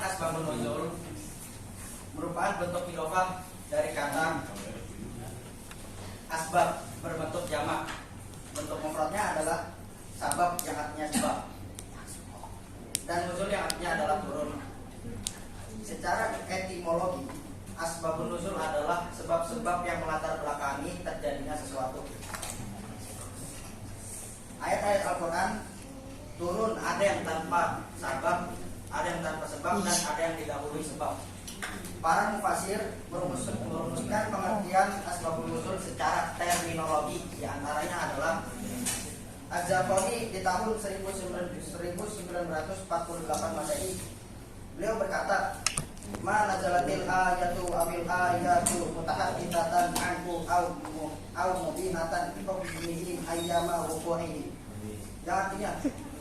asbabun nuzul merupakan bentuk idhofah dari kata asbab berbentuk jamak. Bentuk mufradnya adalah sabab yang artinya sebab, dan nuzul yang artinya adalah turun. Secara etimologi, asbabun nuzul adalah sebab-sebab yang melatar belakangi terjadinya sesuatu. Ayat-ayat Al-Quran turun ada yang tanpa sabab, ada yang tanpa sebab, dan ada yang didahului sebab. Para mufasir merumuskan pengertian asbabun nuzul secara terminologi. Di antaranya adalah Az-Zarqani di tahun 1948 Masehi. Beliau berkata, "Ma nazalatil ayatu amil ayatu mutahadditsatan anhu au mubinatan bi ayyama wuqu'ihi." Yang artinya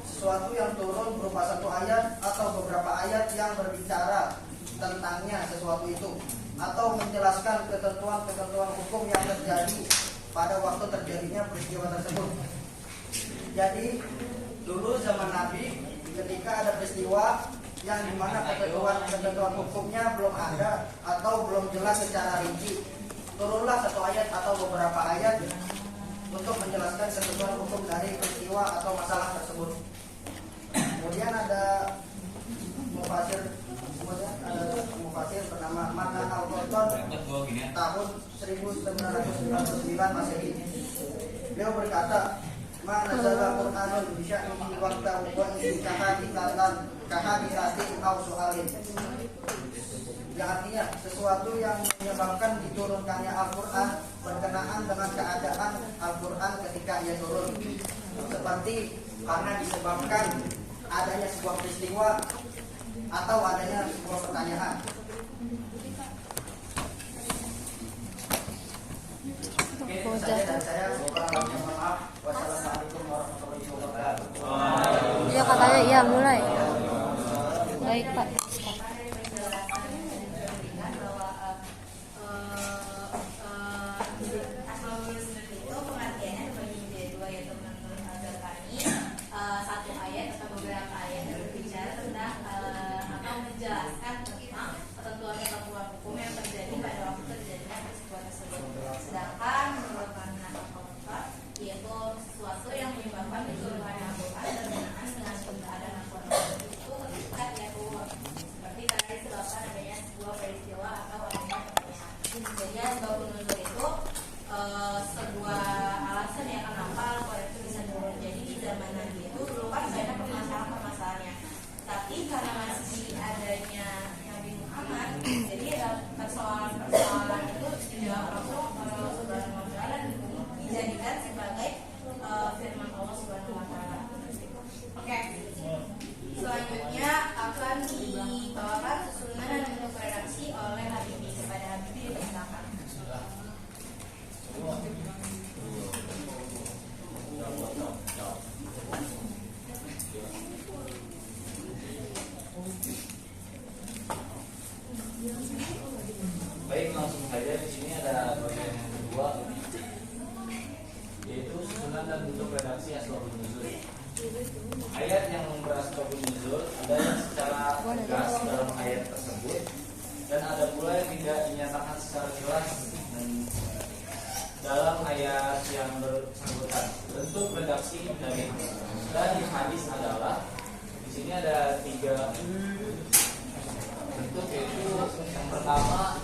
sesuatu yang turun berupa satu ayat atau beberapa ayat yang berbicara tentangnya sesuatu itu, atau menjelaskan ketentuan-ketentuan hukum yang terjadi pada waktu terjadinya peristiwa tersebut. Jadi dulu zaman Nabi, ketika ada peristiwa yang dimana ketentuan hukumnya belum ada atau belum jelas secara rinci, turunlah satu ayat atau beberapa ayat untuk menjelaskan ketentuan hukum dari peristiwa atau masalah tersebut. Kemudian ada mufasir bernama Ma'nan Al-Qurtubi tahun 1999 Masehi. Beliau berkata, "Ma nazala Qur'anun bi sya'nihi waqta wa in kahaditsatin aw su'alin." Yang artinya sesuatu yang menyebabkan diturunkannya Al-Quran berkenaan dengan keadaan Al-Quran ketika ia turun, seperti karena disebabkan adanya sebuah peristiwa atau adanya sebuah pertanyaan. Oke, itu saja dari saya. Mohon maaf. Wassalamualaikum warahmatullahi wabarakatuh. Iya katanya iya mulai. Baik Pak. Baik, langsung saja. Di sini ada bagian yang kedua, yaitu susunan dan bentuk redaksi asbabun nuzul. Ayat yang berasbabun nuzul ada yang secara tegas dalam ayat tersebut, dan ada pula yang tidak dinyatakan secara jelas dalam ayat yang bersangkutan. Bentuk redaksi dari hadis adalah, di sini ada 3 bentuk, yaitu yang pertama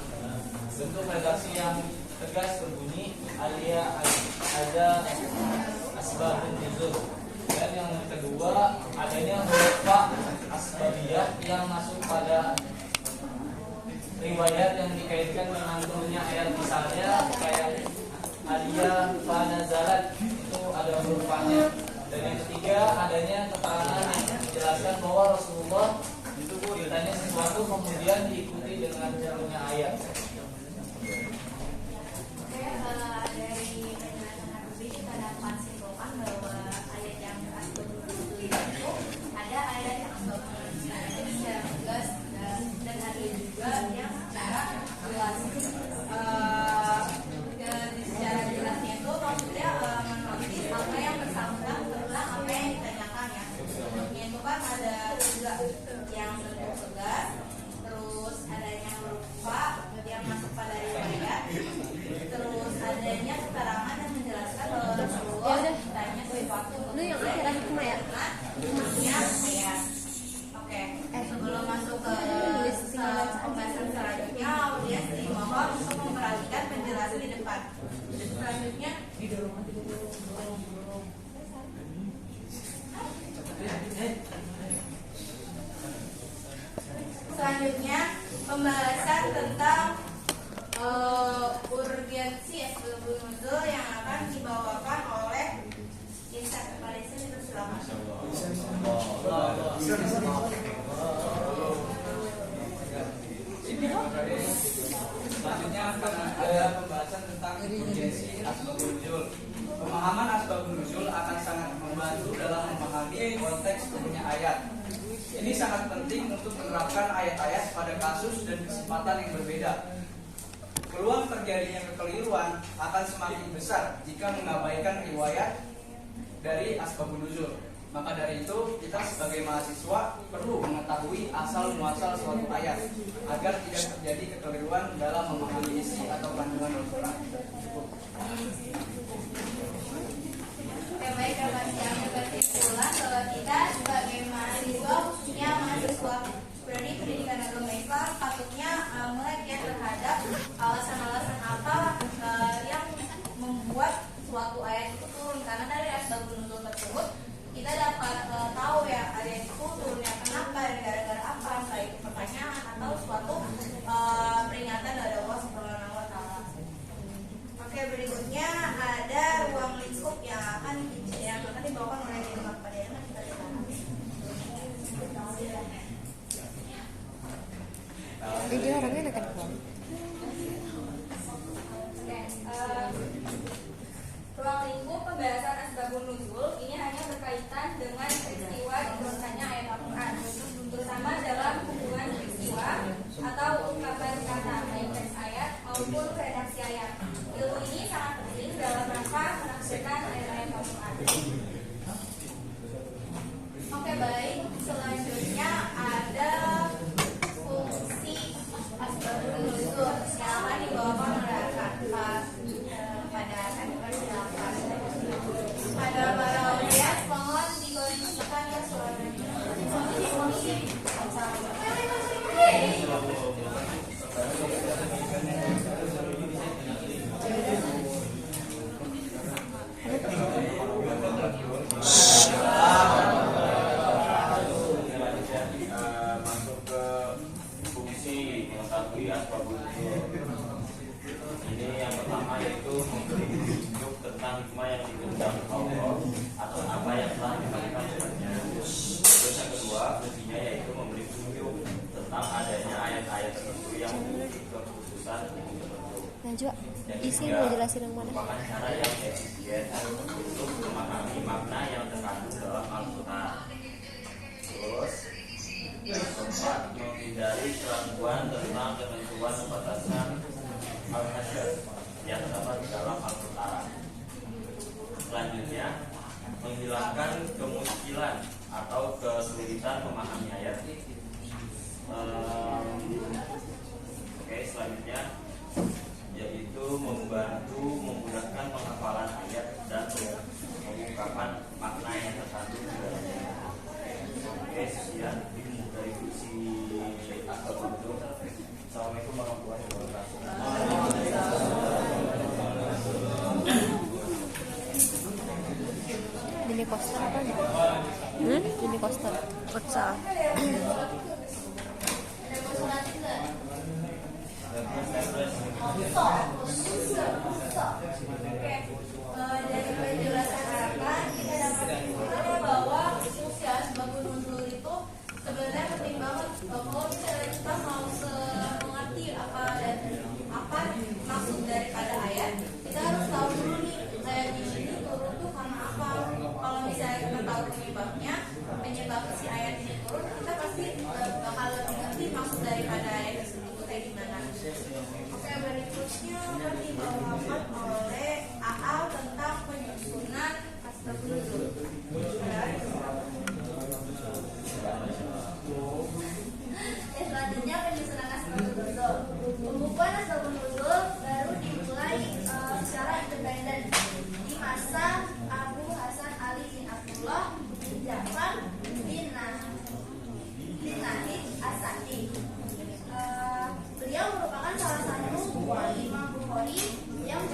bentuk redaksi yang tegas berbunyi alia ada asbabun nuzul, dan yang kedua adanya huruf asbabiyah yang masuk pada riwayat yang dikaitkan dengan turunnya ayat, misalnya kayak alia fanazalat itu ada hurufnya. Dan yang ketiga adanya keterangan yang menjelaskan bahwa Rasulullah itu ditanya sesuatu kemudian diikuti dengan turunnya ayat. Dari penjelasan Habib kita dapat simpulkan bahwa ayat yang asbabun nuzul itu ada ayat yang asbabun nuzul itu secara tegas dan ada juga yang secara jelas. depan. Selanjutnya pembahasan tentang urgensi asbabun nuzul yang akan dibawakan oleh Isa Malaysia Silakan. Selanjutnya akan ada pembahasan tentang urgensi asbabun nuzul. Pemahaman asbabun nuzul akan sangat membantu dalam memahami konteks turunnya ayat. Ini sangat penting untuk menerapkan ayat-ayat pada kasus dan kesempatan yang berbeda. Peluang terjadinya kekeliruan akan semakin besar jika mengabaikan riwayat dari asbabun nuzul. Maka dari itu, kita sebagai mahasiswa perlu mengetahui asal muasal suatu ayat agar tidak terjadi kekeliruan dalam memahami isi atau kandungan Al-Quran tersebut. Baik, yang berkesimpulan bahwa kita sebagai mahasiswa, khususnya mahasiswa prodi pendidikan agama Islam, patutnya mulai giat terhadap alasan-alasan apa yang membuat suatu ayat itu turun, karena dari asbabun nuzul tersebut kita dapat tahu ya ayat itu turunnya kenapa, gara-gara apa, entah itu pertanyaan atau suatu peringatan dari Allah Subhanahu wa Ta'ala. Oke, berikutnya ada ruang lingkup yang akan dibawakan oleh Dima kepada yang kita lihat. Jadi orangnya dekat kok. Ruang lingkup pembahasan asbabun nuzul ini hanya berkaitan dengan peristiwa diturunkannya ayat Al-Quran, terutama dalam hubungan peristiwa atau ungkapan kata baik teks ayat maupun redaksi ayat. Ilmu ini sangat penting dalam rangka menafsirkan ayat-ayat Al-Quran. Oke, baik. Selanjutnya ada fungsi asbabun nuzul yang akan dibawakan oleh pada para audiens, mohon dikondisikan ke suaranya. Masuk ke fungsi mengetahui asbabun nuzul. Ini yang pertama yaitu memberi petunjuk tentang hikmah yang dikehendaki Allah atau apa yang telah dimaksudkan sebenarnya. Terus yang kedua fungsinya yaitu memberi petunjuk tentang adanya ayat-ayat tertentu yang memiliki kekhususan hukum tertentu. Najwa, Yang isi ketiga, mau jelasin yang mana? merupakan cara yang efisien untuk memahami makna yang terkandung dalam Al-Quran. Terus yang keempat, menghindari keraguan tentang ketentuan batasan al-hasyar yang terdapat di dalam Al-Quran. Selanjutnya, menghilangkan kemuskilan atau kesulitan memahami ayat. Selanjutnya yaitu membantu memudahkan penghafalan ayat dan mengungkapkan makna yang terkandung di dalamnya. Sekian dari fungsi asbabun nuzul. Assalamualaikum warahmatullahi wabarakatuh. Ini poster apa nih? Ini poster. Futsal. Dari penjelasan harapan kita dapat menyimpulkan bahwa fungsi asbabun nuzul itu sebenarnya penting banget. Kalau misalnya kita mau mengerti apa dan apa maksud daripada ayat, kita harus tahu dulu nih ayat di sini turun tuh karena apa. Kalau misalnya kita tahu penyebab si ayat ini turun, kita pasti bakal lebih ngerti maksud daripada ayat tersebut kayak gimana. Oke, berikutnya akan dibawakan oleh Aal tentang penyusunan asbabun nuzul. Selanjutnya penyusunan asbabun nuzul. Pembukuan asbabun nuzul baru dimulai secara independen di masa Abu Hasan Ali bin Abdullah bin Ja'far bin Nahid As-Sa'di. Beliau merupakan salah satu Imam Bukhari yang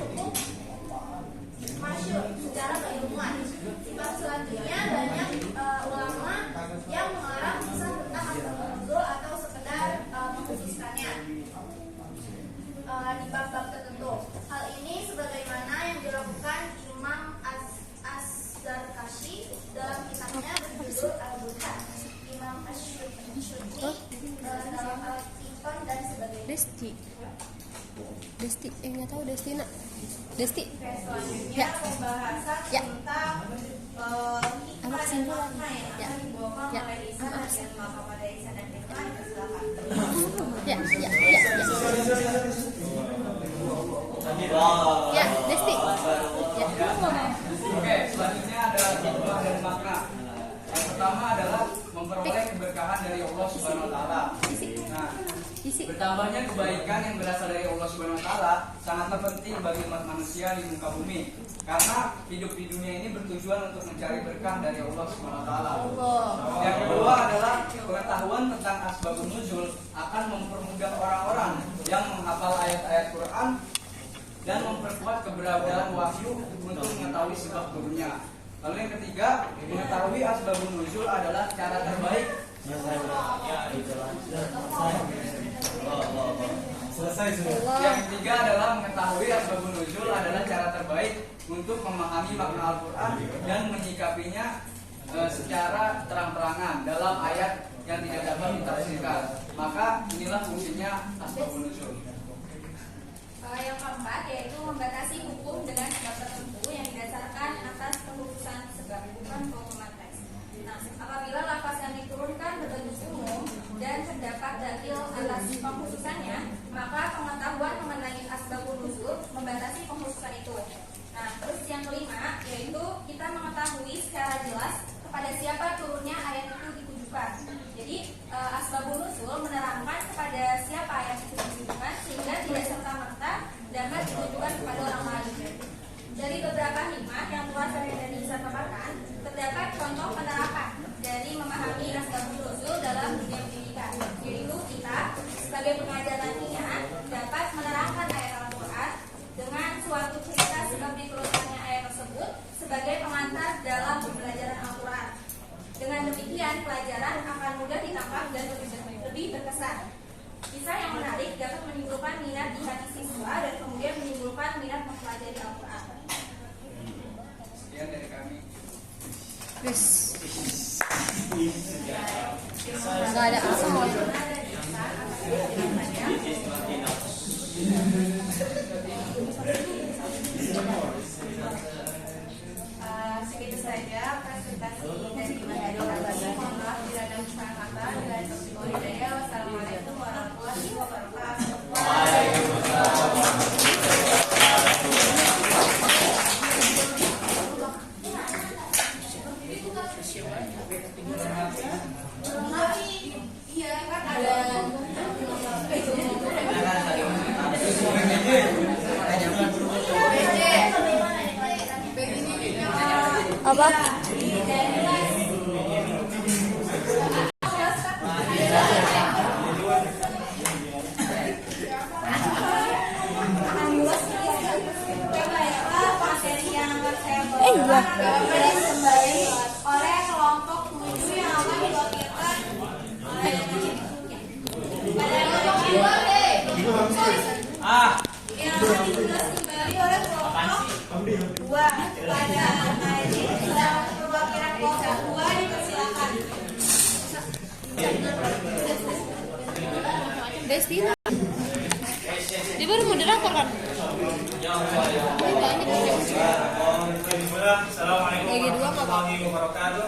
Destina. Desti. Oke, selanjutnya Ya. pembahasan Ya. tentang hikmah dan kesimpulan? makna yang Ya. akan dibawakan Ya. oleh Ihsan dan maka pada Ihsan dan Firman. Silakan. Ya. Ya, Desti. Ya. Oke, selanjutnya adalah hikmah dan makna. Yang pertama adalah memperoleh keberkahan dari Allah Subhanahu wa taala. Nah, Isi. bertambahnya kebaikan yang berasal dari Allah Subhanahu wa taala sangatlah penting bagi umat manusia di muka bumi. Karena hidup di dunia ini bertujuan untuk mencari berkah dari Allah Subhanahu wa taala. Yang kedua adalah pengetahuan tentang asbabun nuzul akan mempermudah orang-orang yang menghafal ayat-ayat Quran dan memperkuat keberadaan wahyu untuk mengetahui sebab turunnya. Lalu yang ketiga, mengetahui asbabun nuzul adalah cara terbaik. Yang ketiga adalah mengetahui asbabun nuzul adalah cara terbaik untuk memahami makna Al-Quran dan menyikapinya secara terang-terangan dalam ayat yang tidak dapat ditafsirkan. Maka inilah fungsinya asbabun nuzul. Yang keempat yaitu membatasi hukum dengan sebab tertentu yang didasarkan atas pengkhususan sebab, bukan keumuman teks. Nah, apabila lafaz yang diturunkan berbentuk umum dan terdapat dalil atas pengkhususannya, maka pengetahuan mengenai asbabun nuzul membatasi pengkhususan itu. Nah, terus yang kelima yaitu kita mengetahui secara jelas kepada siapa turunnya ayat itu ditujukan. Jadi asbabun nuzul menerangkan kepada siapa ayat itu ditujukan sehingga tidak serta-merta dapat ditujukan kepada orang lain. Dari beberapa hikmah yang telah saya dan bisa paparkan, terdapat contoh penerapan dari memahami asbabun nuzul dalam dunia pendidikan. Yaitu kita sebagai pengajar nantinya dapat menerangkan ayat Al-Quran dengan suatu cerita sebab diturunkannya ayat tersebut sebagai pengantar dalam pembelajaran Al-Quran. Dengan demikian pelajaran akan mudah ditangkap dan lebih berkesan. Kisah yang menarik dapat menimbulkan minat di hati siswa dan kemudian menimbulkan minat mempelajari Al-Quran. Sekian dari kami. Wis. Enggak ada semua. Segitu saja presentasi dari materi kali. Mohon maaf bila ada kesalahan kata. Bila tersimpul hidayah. Wassalamualaikum warahmatullahi wabarakatuh. Iya kan ada. Apa? Iya. Kembali oleh kelompok 7 yang akan diwakilkan oleh pada kelompok 2 yang akan ditugas kembali oleh kelompok 2 pada hari perwakilan kelompok 2 dipersilakan. Destina. Dia baru moderator kan? Assalamualaikum warahmatullahi wabarakatuh.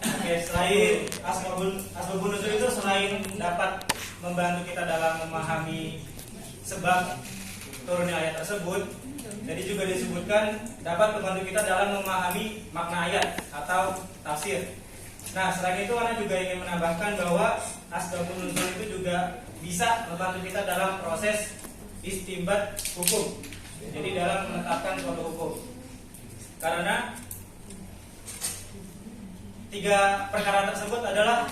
Oke, selain asbabun nuzul itu selain dapat membantu kita dalam memahami sebab turunnya ayat tersebut, jadi juga disebutkan dapat membantu kita dalam memahami makna ayat atau tafsir. Nah, selain itu Ana juga ingin menambahkan bahwa asbabun nuzul itu juga bisa membantu kita dalam proses istinbat hukum. Jadi dalam menetapkan suatu hukum. Karena 3 perkara tersebut adalah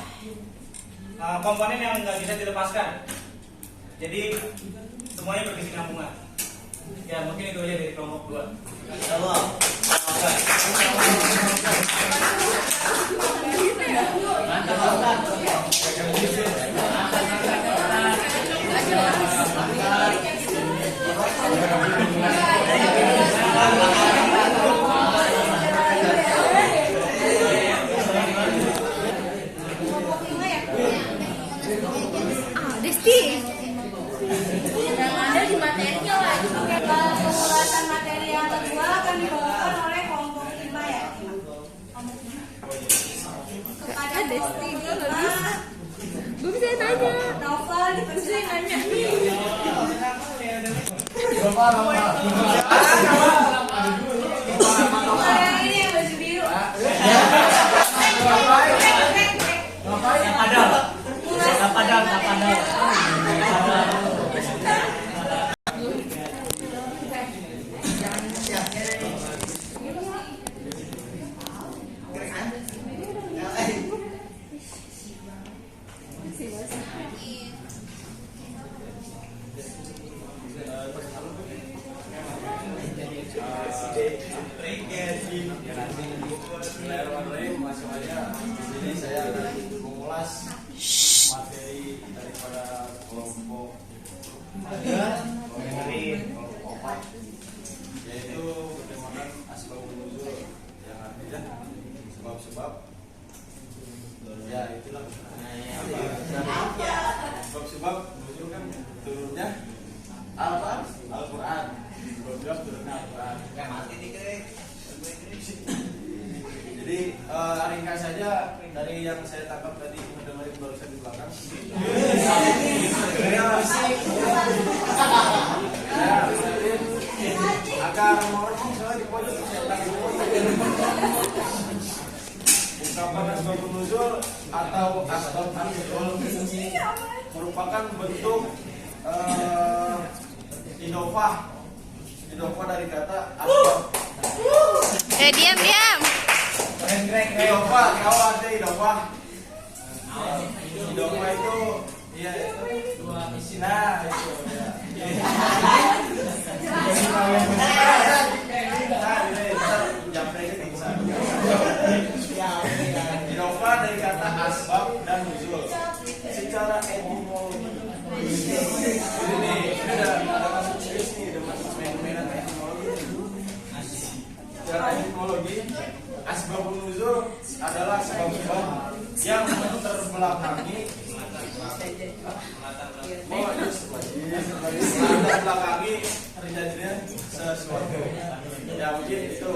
komponen yang nggak bisa dilepaskan. Jadi semuanya berkesinambungan. Ya, mungkin itu aja dari kelompok 2. Insyaallah. Desti. Yang kedua akan dibawakan oleh kelompok Hima ya. Kepada kelompok Hima, Gue bisa nanya. Novel dipersilakan. Ini yang baju biru. Bismillahirrahmanirrahim. Langsung aja. Di sini saya akan mengulas materi daripada kelompok kelompok 4, yaitu pertemuan asbabun nuzul, yang artinya sebab-sebab. Ya itulah. Sebab-sebab nuzul kan turunnya Al-Quran. Sebab turunnya Al-Quran. Jadi ringkas saja dari yang saya tangkap tadi mendengar barusan di belakang. Agar ngomong soal di pojok saya tangkap. Ungkapan asbabun nuzul atau asbab nuzul merupakan bentuk idofah dari kata asbab. Diam. Idofah, tahu arti idofah? Idofah itu, iya itu dua isi. Nah itu ya. Idofah dari kata asbab dan nuzul. Secara etimologi, ini ada masuk serius nih, ada masuk main-mainan etimologi. Secara etimologi, asbabun nuzul adalah sebab-sebab yang terbelakangi terjadinya sesuatu. Ya mungkin itu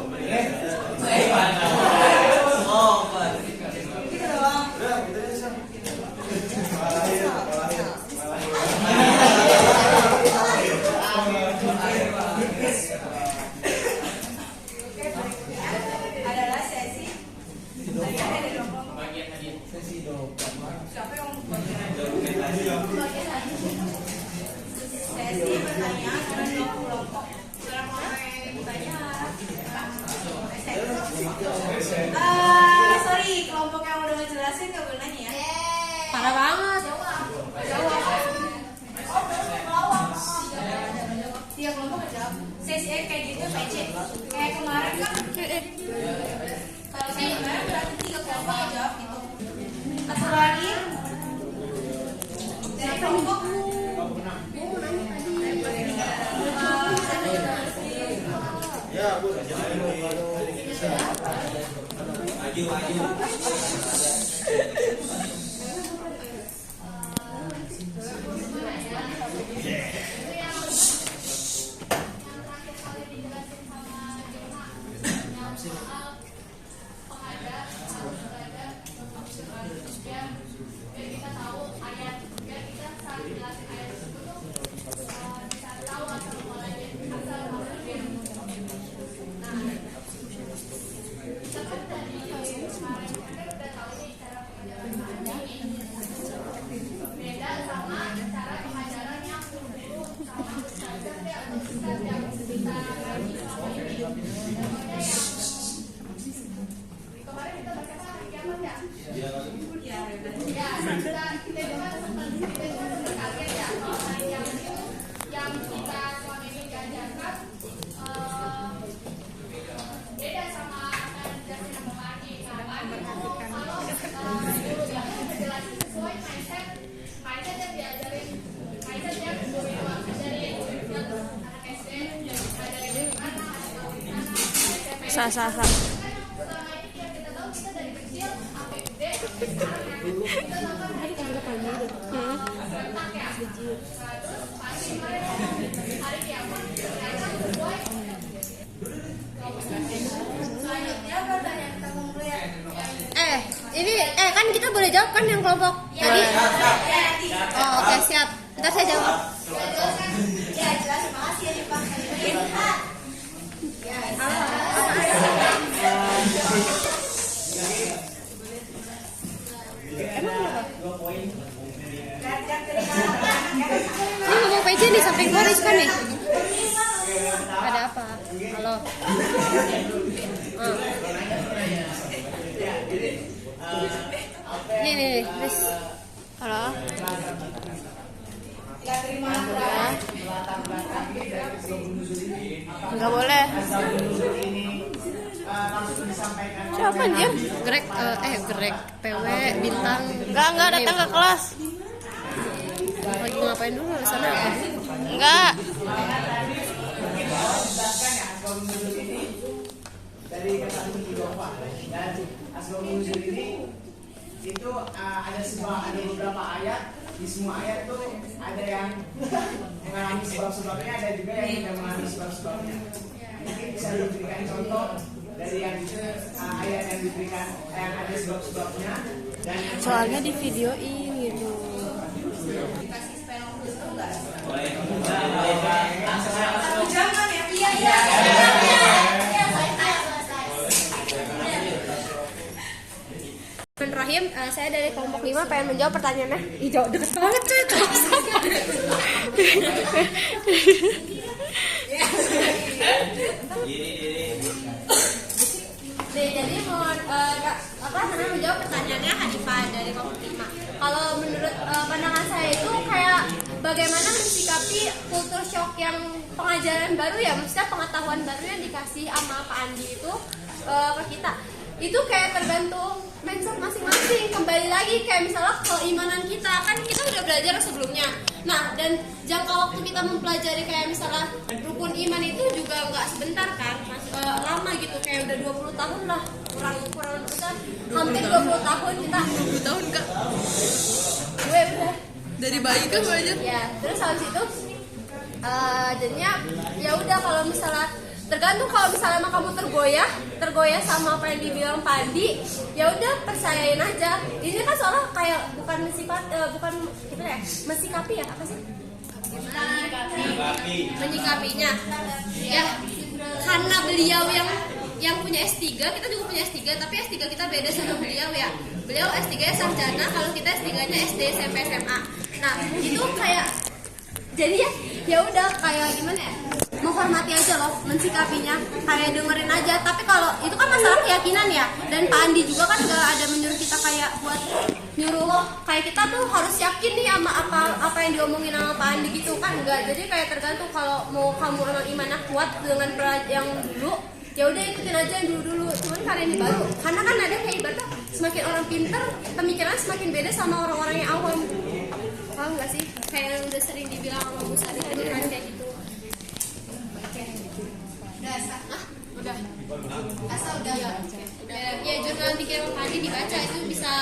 Adalah sesi siapa yang sesi pertanyaan dan kelompok bertanya. Sorry, kelompok yang udah ngejelasin gak boleh nanya ya. Parah banget. Tiap kelompok ngejawab. Sesi kayak gitu PC. Kayak kemarin kan. Kalau saya kemarin berarti 3 kelompok ngejawab gitu. Satu lagi dari kelompok ya Bu. Sah. udah jawab kan yang kelompok tadi? Ya, nanti. Oh, oke, siap. Ntar saya jawab. Ya, jelas. Makasih ya, Pak. Lihat. Ya, Ini ngomong PJ nih, samping Boris kan nih. Ada apa? Halo. Nih, Chris. Halo. Enggak boleh. Siapa anjir? Greg, Greg, PW, Bintang. Enggak datang ke kelas. Lagi ngapain dulu di sana? Enggak. Dari kata Al-Mu'minah dan Asbabun Nuzul ini itu ada beberapa ayat. Di semua ayat tuh ada yang mengalami sebab-sebabnya, ada juga yang tidak mengalami sebab-sebabnya. Mungkin bisa diberikan contoh dari yang ayat yang diberikan yang ada sebab-sebabnya dan Soalnya di videoin gitu. kasih spell dulu enggak? Boleh. Jangan ya. Iya. Rahim, saya dari kelompok 5 pengen menjawab pertanyaannya. Ih, jauh deket banget cuy. Jadi mau menjawab pertanyaannya Hanifah dari kelompok 5. Kalau menurut pandangan saya itu kayak bagaimana mensikapi kultur shock yang pengajaran baru ya, maksudnya pengetahuan baru yang dikasih sama Pak Andi itu ke kita. Itu kayak tergantung mindset masing-masing. Kembali lagi kayak misalnya keimanan kita, kan kita udah belajar sebelumnya. Nah, dan jangka waktu kita mempelajari kayak misalnya rukun iman itu juga nggak sebentar kan, lama gitu, kayak udah 20 tahun lah, kurang besar, hampir 20 tahun kita. 20 tahun kak? Gue udah dari bayi kan belajar. Ya, terus habis itu jadinya ya udah, kalau misalnya tergantung, kalau misalnya kamu tergoyah sama apa yang dibilang Pandi, ya udah percayain aja. Ini kan soalnya kayak bukan mensikapi ya, apa sih? Menyikapinya. Ya, karena beliau yang punya S3, kita juga punya S3, tapi S3 kita beda sama beliau ya. Beliau S3-nya sarjana, kalau kita S3-nya SD, SMP, SMA. Nah, itu kayak jadi ya udah kayak gimana ya, menghormati aja loh, mensikapinya kayak dengerin aja. Tapi kalau itu kan masalah keyakinan ya, dan Pak Andi juga kan gak ada menyuruh kita kayak buat nyuruh lo kayak kita tuh harus yakin nih sama apa yang diomongin sama Pak Andi gitu kan, enggak. Jadi kayak tergantung, kalau mau kamu emang imannya kuat dengan yang dulu, ya udah ikutin aja yang dulu. Cuman karena ini baru, karena kan ada kayak ibaratnya semakin orang pintar, pemikiran semakin beda sama orang-orang yang awam. Paham nggak sih? Kayak yang udah sering dibilang sama Bu Sari tadi kan, kayak gitu. Udah. Asal udah ya. Ya jurnal pikiran tadi dibaca, itu bisa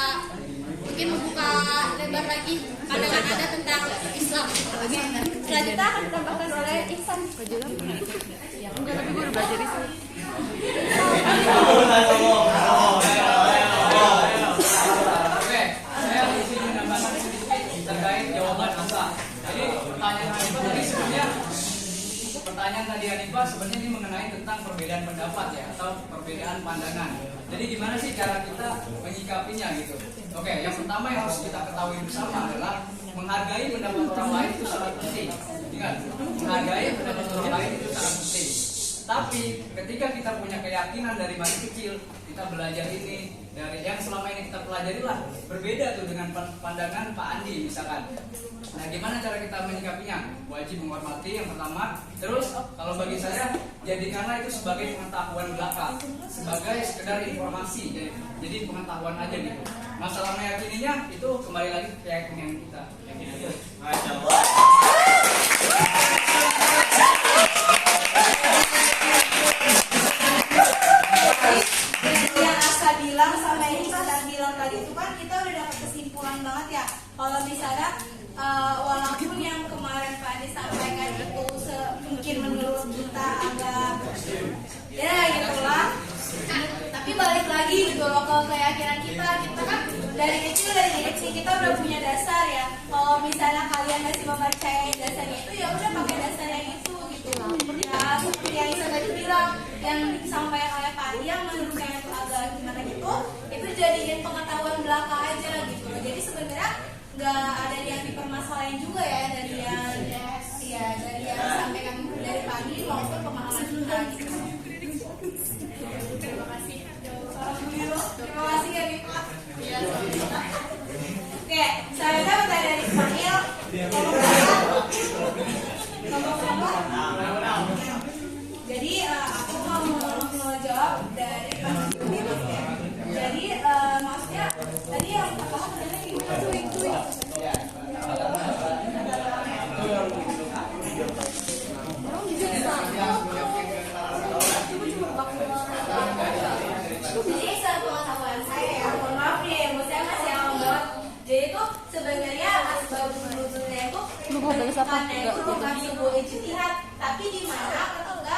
mungkin membuka lebar lagi pandangan Anda tentang Islam. Selanjutnya akan ditambahkan oleh Ihsan. Enggak, tapi gue udah belajar Islam. Pertanyaan tadi Hanifah sebenarnya ini mengenai tentang perbedaan pendapat ya, atau perbedaan pandangan. Jadi gimana sih cara kita menyikapinya gitu? Oke, yang pertama yang harus kita ketahui bersama adalah menghargai pendapat orang lain itu sangat penting. Ingat, menghargai pendapat orang lain itu sangat penting. Tapi ketika kita punya keyakinan dari masih kecil, kita belajar ini dari yang selama ini kita pelajari lah, berbeda tuh dengan pandangan Pak Andi misalkan. Nah, gimana cara kita menyikapinya? Wajib menghormati yang pertama. Terus kalau bagi saya, jadikanlah itu sebagai pengetahuan belaka, sebagai sekedar informasi. Jadi pengetahuan aja gitu. Masalah meyakininya itu kembali lagi ke keyakinan kita. Masya Allah. Yang Asa bilang sama yang kita bilang tadi itu kan kita udah dapat kesimpulan banget ya. Kalau misalnya walaupun yang kemarin Pak Andi sampaikan itu mungkin menurut kita agak ya gitulah, tapi balik lagi gitu loh ke keyakinan kita kan dari kecil kita udah punya dasar ya. Kalau misalnya kalian masih mempercayai dasarnya itu, ya udah pakai dasar yang itu gitu. Ya seperti yang Isa tadi bilang, yang disampaikan oleh Pak Adi yang menurut saya itu agak gimana gitu, itu jadiin pengetahuan belaka aja gitu. Jadi sebenarnya nggak ada yang dipermasalahin juga ya dari yang disampaikan dari Pak Adi maupun pemahaman kita gitu. Terima kasih. Terima kasih ya Pak. Oke, selanjutnya pertanyaan dari Ismail. Jadi aku mau jawab dari Pak Jumil. Jadi maksudnya tadi yang pertama pertanyaannya gimana tuh? Jadi sepengetahuan saya ya, mohon maaf nih, saya masih awam banget. Jadi itu sebenarnya asbabun nuzulnya itu karena itu bukan sebuah ijtihad, tapi di mana ketika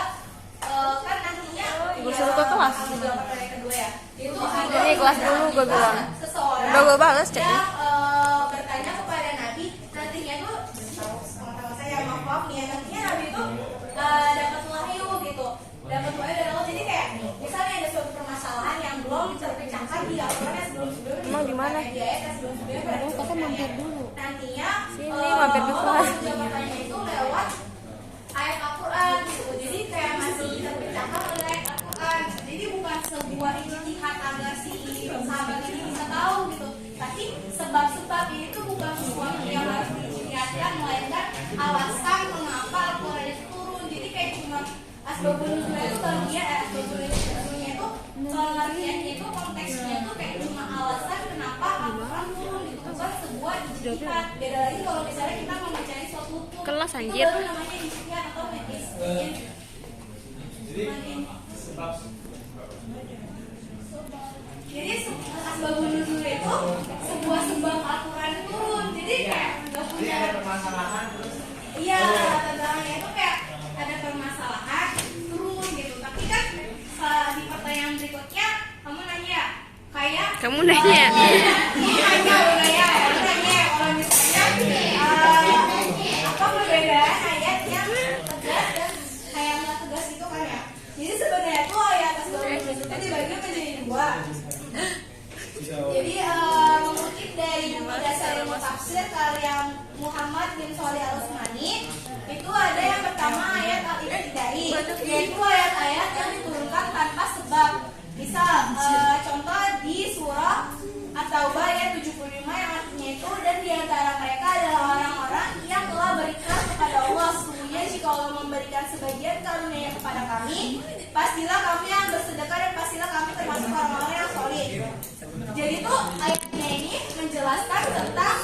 kan nantinya kelas. Pertanyaan kedua ya, itu ada Ini kelas dulu gue bilang. seseorang Udah gue balas cek. yang bertanya kepada Nabi, nantinya tuh teman-teman saya maaf nih ya, nantinya Nabi itu dapat wahyu gitu, dapat wahyu dari Allah. Jadi kayak misalnya ada suatu permasalahan yang belum terpecahkan di Al-Quran yang sebelum-sebelumnya, Emang di mana? di ayat yang sebelum-sebelumnya Kita mampir dulu. nantinya Sini, mampir di Allah kelas. menjawabnya itu lewat ayat Al-Quran gitu. Jadi kayak masih terpecahkan oleh ayat Al-Quran. Jadi bukan sebuah ijtihad agar si sahabat ini bisa tahu gitu, tapi sebab-sebab ini tuh bukan sesuatu yang harus diijtihadkan, melainkan alasan mengapa Al-Quran itu turun. Jadi kayak cuma asbabun nuzulnya itu bagian asbabun nuzulnya itu pengertiannya itu konteksnya itu kayak cuma alasan kenapa Al-Quran turun gitu, bukan sebuah ijtihad. Beda lagi kalau misalnya kita mau mencari suatu hukum, Kelas, itu anjir. baru namanya ijtihad atau jadi asbabun nuzul itu sebuah sebab Al-Quran turun. Jadi kayak nggak punya permasalahan. iya, tentangnya itu kayak ada permasalahan turun gitu. Tapi kan di pertanyaan berikutnya kamu nanya kayak Kamu nanya. kalau misalnya apa perbedaan ayat yang tegas dan kayak nggak tegas itu kan ya. Jadi sebenarnya itu ayat asbabun nuzul tadi dibagi menjadi dua. Jadi mengutip dari buku dasar ilmu tafsir karya Muhammad bin Shalih Al-Utsmani, itu ada yang pertama ayat al-ibtidai, yaitu ayat-ayat yang diturunkan tanpa sebab. Misal contoh di surah At-Taubah ayat 75 yang artinya itu, dan di antara mereka adalah orang-orang yang telah berikhlas kepada Allah. Sesungguhnya jika Allah memberikan sebagian karunia kepada kami, pastilah kami yang bersedekah dan pastilah kami termasuk orang-orang yang solid. Jadi tuh ayatnya ini menjelaskan tentang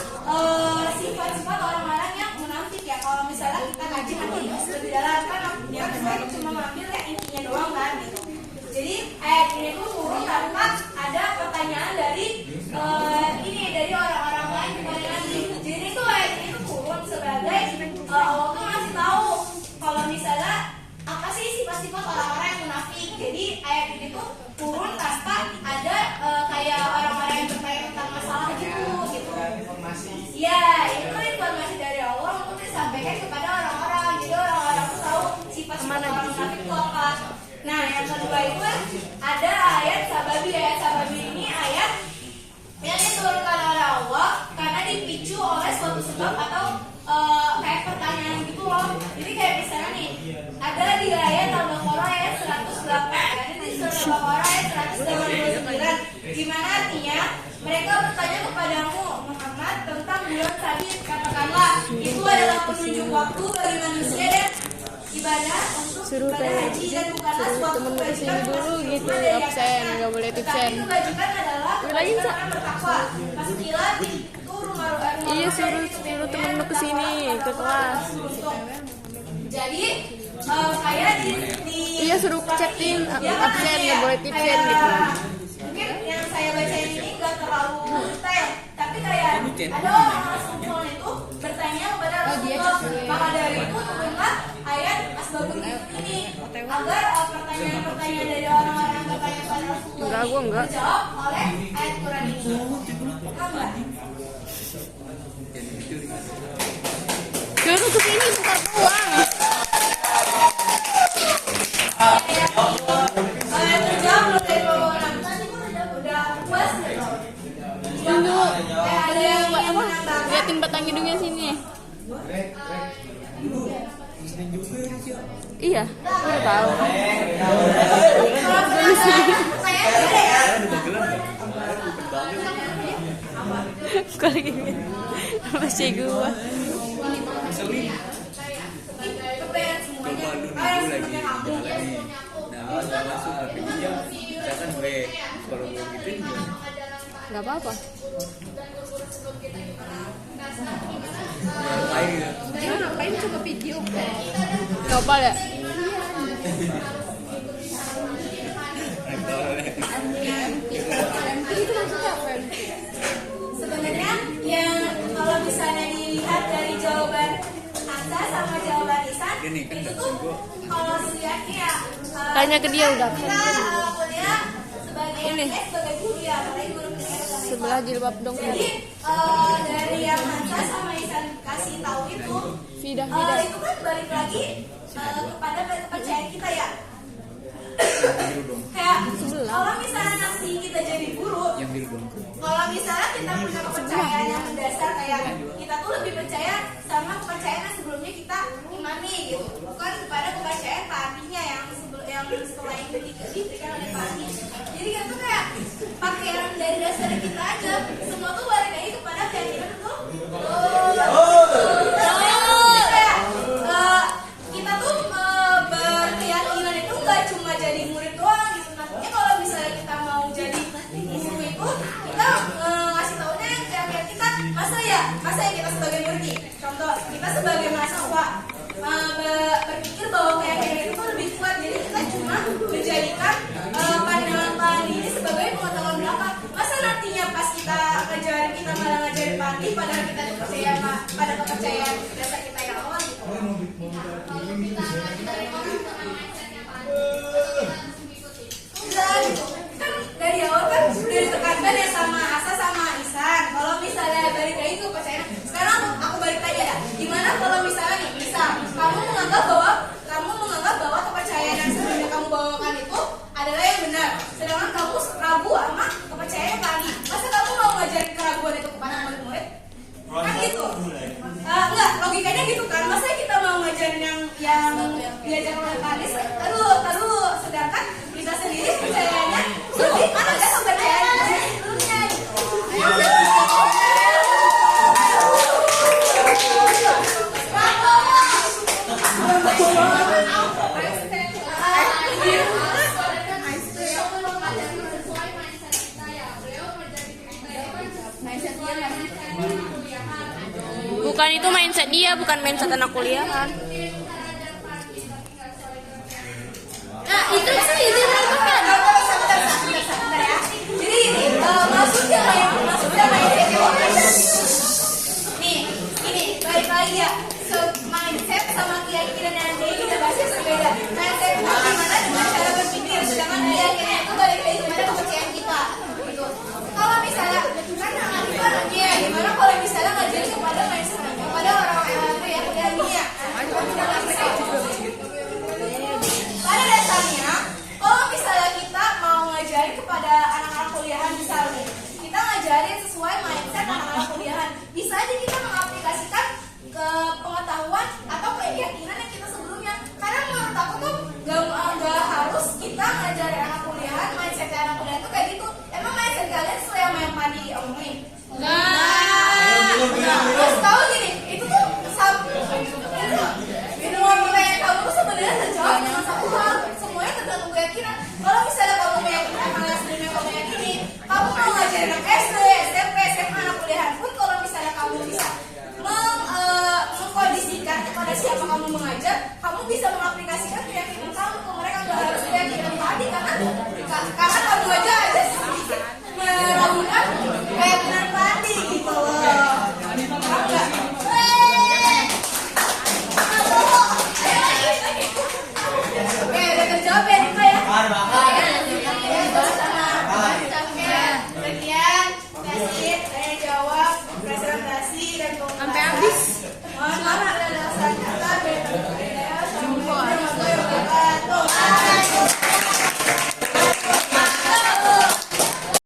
sifat-sifat orang-orang yang munafik ya. Kalau misalnya kita ngaji nanti lebih dalam kan saya cuma mengambil yang intinya doang kan gitu. Jadi ayat ini tuh turun tanpa ada pertanyaan dari dari orang-orang lain kepada Nabi. Jadi tuh ayat ini tuh turun sebagai Allah tuh ngasih tahu kalau misalnya apa sih sifat-sifat orang-orang yang munafik. Jadi ayat ini tuh turun tanpa ada kayak orang-orang yang bertanya tentang masalah gitu. Ya, itu kan informasi dari Allah untuk disampaikan kepada orang-orang. Jadi orang-orang tuh tahu sifat-sifat orang munafik itu apa. Nah, yang kedua itu ada ayat sababi. Ayat sababi ini ayat yang diturunkan oleh Allah karena dipicu oleh suatu sebab atau kayak pertanyaan gitu loh. Jadi kayak misalnya nih, ada di ayat Al-Baqarah ayat 108, ada di surah Al-Baqarah ayat 189, di mana artinya mereka bertanya kepadamu Muhammad tentang bulan sabit, katakanlah itu adalah penunjuk waktu bagi manusia dan ibadah untuk Suruh ibadah haji dan bukanlah suatu temen kesini kewajiban dulu untuk gitu, iman dari absen, atasnya. nggak boleh Tetapi absen. kewajiban adalah Bilangin, kewajiban Sa. orang bertakwa. Masukilah itu rumah Iya, suruh temen lu kesini, ke kelas. Jadi kayak di Iya, suruh chat-in, dia kan absen, nanya, nggak boleh tipsen kayak, gitu. Mungkin yang saya baca ini nggak terlalu detail, tapi kayak ada orang-orang sekumpulan itu bertanya kepada Rasulullah. Maka dari itu turunlah ayat asbabun nuzul ini agar pertanyaan-pertanyaan dari orang-orang yang bertanya kepada Rasulullah Enggak, gua enggak. dijawab oleh ayat Quran ini. sini buka doang. Terjawab loh dari bawah orang. Udah puas ya? Tunggu. Ada yang ingin Apa? menambahkan? Liatin batang hidungnya sini. Iya, udah tahu. Kalau gini, apa sih gua? Gak apa-apa. Dia ngapain coba video call? Coba ya. Itu maksudnya apa? Sebenarnya yang kalau misalnya dilihat dari jawaban Anda sama jawaban Isan itu tuh kalau dilihatnya ya Tanya ke dia udah. kita kuliah sebagai Ini. sebagai guru ya, apalagi guru pendidikan agama. Sebelah jilbab dong. Jadi dari yang Anda sama Isan kasih tahu itu Fidah. itu kan balik lagi kepada kepercayaan kita ya. Kayak kalau misalnya nanti kita jadi guru, kalau misalnya kita punya kepercayaan yang mendasar kayak kita tuh lebih percaya sama kepercayaan yang sebelumnya kita imani gitu, bukan kepada kepercayaan partinya yang setelah itu diberikan oleh parti. Jadi kan tuh kayak pakaian dari dasar kita aja, semua tuh balik lagi kepada keyakinan tuh. Kita tuh berkeyakinan itu nggak cuma jadi murid doang gitu. Nantinya kalau misalnya kita mau jadi guru itu, kita ngasih taunya yang keyakinan kita masa ya kita sebagai murid nih. Contoh kita sebagai mahasiswa berpikir bahwa keyakinan itu lebih kuat. Jadi kita cuma menjadikan pandangan ini sebagai pengetahuan belakang. Masa nantinya pas kita malah ngajarin parti padahal kita percaya pada kepercayaan dasar kita yang awal gitu. Kan dari awal kan sudah ditekankan ya sama Asa sama Isan. Kalau misalnya balik lagi ke kepercayaan, sekarang aku balik tanya ya. Gimana kalau misalnya nih, misal kamu menganggap bahwa kepercayaan yang sebenarnya kamu bawakan itu adalah yang benar, sedangkan kamu ragu sama kepercayaan yang tadi. Masa kamu mau ngajarin keraguan itu kepada murid-murid? Kan gitu. Enggak, logikanya gitu kan. Masa kita mau ngajarin yang diajarkan oleh Kadis, taruh, sedangkan kita sendiri percayanya lebih mana enggak kepercayaan sebelumnya. Bukan itu mindset dia, bukan mindset anak kuliahan.